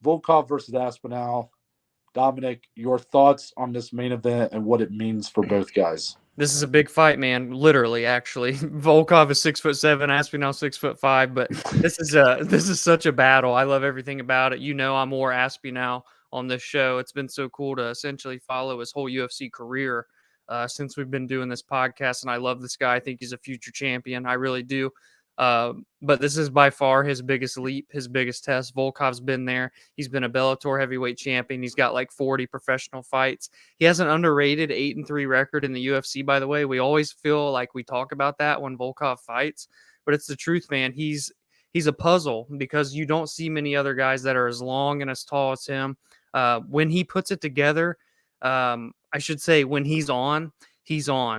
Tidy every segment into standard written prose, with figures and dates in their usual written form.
Volkov versus Aspinall. Dominic, your thoughts on this main event and what it means for both guys? This is a big fight, man. Literally, actually, Volkov is 6'7", Aspinall 6'5", but this is such a battle. I love everything about it. You know, I'm more Aspinall on this show. It's been so cool to essentially follow his whole UFC career since we've been doing this podcast, and I love this guy. I think he's a future champion. I really do. But this is by far his biggest leap, his biggest test. Volkov's been there. He's been a Bellator heavyweight champion. He's got like 40 professional fights. He has an underrated 8-3 record in the UFC, by the way. We always feel like we talk about that when Volkov fights, but it's the truth, man. He's a puzzle because you don't see many other guys that are as long and as tall as him. When he puts it together, I should say when he's on.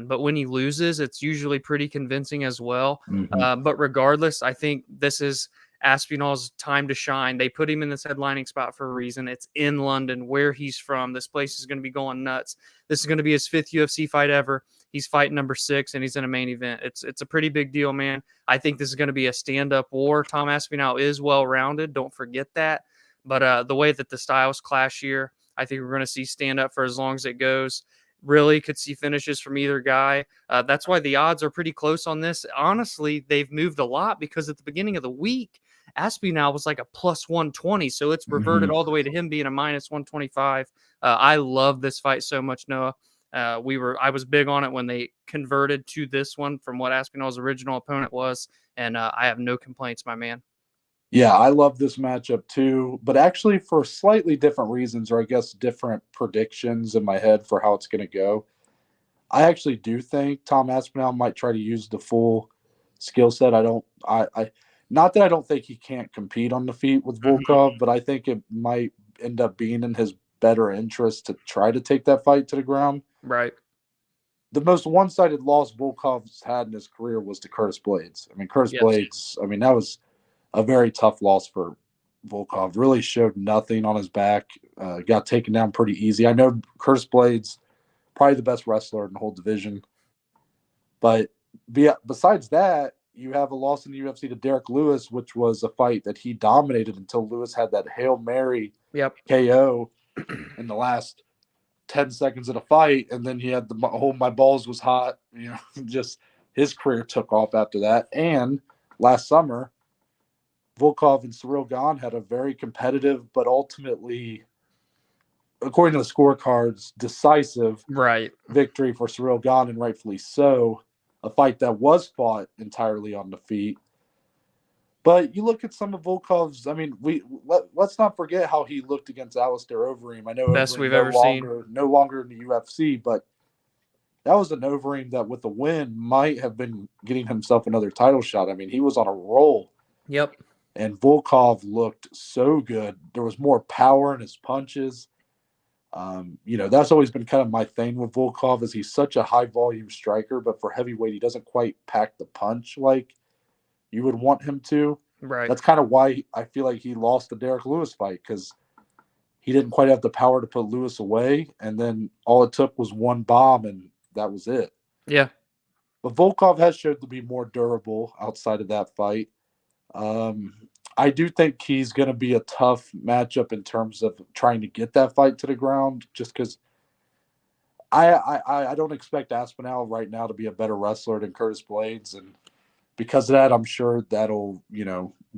But when he loses, it's usually pretty convincing as well. But regardless, I think this is Aspinall's time to shine. They put him in this headlining spot for a reason. It's in London, where he's from. This place is going to be going nuts. This is going to be his 5th UFC fight ever. He's fighting number 6, and he's in a main event. It's a pretty big deal, man. I think this is going to be a stand-up war. Tom Aspinall is well-rounded. Don't forget that. But the way that the styles clash here, I think we're going to see stand-up for as long as it goes. Really could see finishes from either guy. That's why the odds are pretty close on this. Honestly, they've moved a lot because at the beginning of the week, Aspinall was like a plus 120. So it's reverted all the way to him being a minus 125. I love this fight so much, Noah. I was big on it when they converted to this one from what Aspinall's original opponent was. And I have no complaints, my man. Yeah, I love this matchup too, but actually for slightly different reasons, or I guess different predictions in my head for how it's going to go. I actually do think Tom Aspinall might try to use the full skill set. Not that I don't think he can't compete on the feet with Volkov, but I think it might end up being in his better interest to try to take that fight to the ground. Right. The most one-sided loss Volkov's had in his career was to Curtis Blades. I mean, Blades, that was a very tough loss for Volkov. Really showed nothing on his back. Got taken down pretty easy. I know Curtis Blades, probably the best wrestler in the whole division. But besides that, you have a loss in the UFC to Derek Lewis, which was a fight that he dominated until Lewis had that Hail Mary KO in the last 10 seconds of the fight. And then he had the whole my balls was hot. Just his career took off after that. And last summer, Volkov and Ciryl Gane had a very competitive, but ultimately, according to the scorecards, decisive victory for Ciryl Gane, and rightfully so. A fight that was fought entirely on the feet. But you look at some of Volkov's. I mean, let's not forget how he looked against Alistair Overeem. I know best we've ever seen. No longer in the UFC, but that was an Overeem that, with a win, might have been getting himself another title shot. I mean, he was on a roll. Yep. And Volkov looked so good. There was more power in his punches. That's always been kind of my thing with Volkov, is he's such a high-volume striker, but for heavyweight, he doesn't quite pack the punch like you would want him to. Right. That's kind of why I feel like he lost the Derek Lewis fight, because he didn't quite have the power to put Lewis away, and then all it took was one bomb, and that was it. Yeah. But Volkov has showed to be more durable outside of that fight. I do think he's going to be a tough matchup in terms of trying to get that fight to the ground, just because I don't expect Aspinall right now to be a better wrestler than Curtis Blades. And because of that, I'm sure that'll,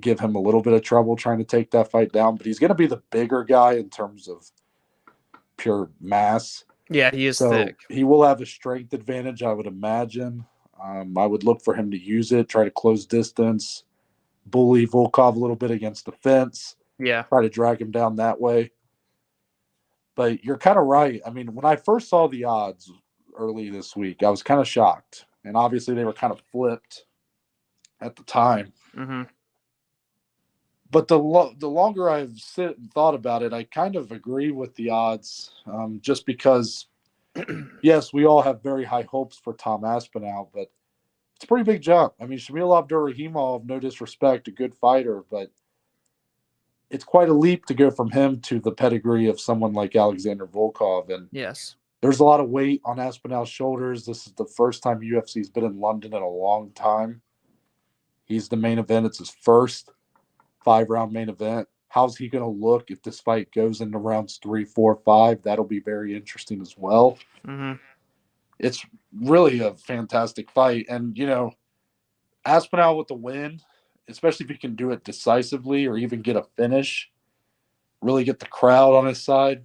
give him a little bit of trouble trying to take that fight down. But he's going to be the bigger guy in terms of pure mass. Yeah, he is thick. He will have a strength advantage, I would imagine. I would look for him to use it, try to close distance, bully Volkov a little bit against the fence. Yeah. Try to drag him down that way. But you're kind of right. I mean, when I first saw the odds early this week, I was kind of shocked. And obviously they were kind of flipped at the time. Mm-hmm. But the longer I've sit and thought about it, I kind of agree with the odds, just because, yes, we all have very high hopes for Tom Aspinall, but it's a pretty big jump. I mean, Shamil Abdurakhimov, no disrespect, a good fighter, but it's quite a leap to go from him to the pedigree of someone like Alexander Volkov. And yes, there's a lot of weight on Aspinall's shoulders. This is the first time UFC's been in London in a long time. He's the main event. It's his first 5-round main event. how's he going to look if this fight goes into rounds 3, 4, 5? That'll be very interesting as well. Mm-hmm. It's really a fantastic fight. And, Aspinall with the win, especially if he can do it decisively or even get a finish, really get the crowd on his side,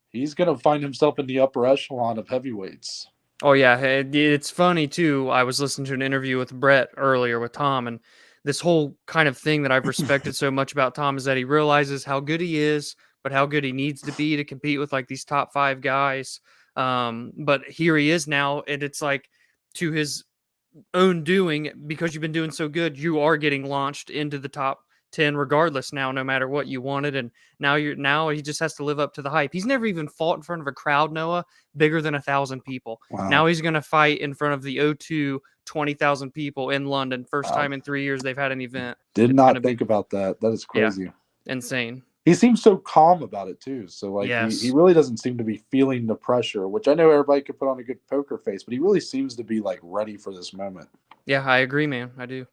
he's going to find himself in the upper echelon of heavyweights. Oh yeah, it's funny too. I was listening to an interview with Brett earlier with Tom, and this whole kind of thing that I've respected so much about Tom is that he realizes how good he is, but how good he needs to be to compete with like these top 5 guys. But here he is now, and it's like to his own doing, because you've been doing so good, you are getting launched into the top 10 regardless now, no matter what you wanted. And now he just has to live up to the hype. He's never even fought in front of a crowd, Noah, bigger than 1,000 people. Wow. Now he's going to fight in front of the O2 20,000 people in London. First time in 3 years they've had an event. Did not think about that. That is crazy. Yeah, insane. He seems so calm about it too. So like Yes. he really doesn't seem to be feeling the pressure, which I know everybody could put on a good poker face, but he really seems to be like ready for this moment. Yeah, I agree, man. I do.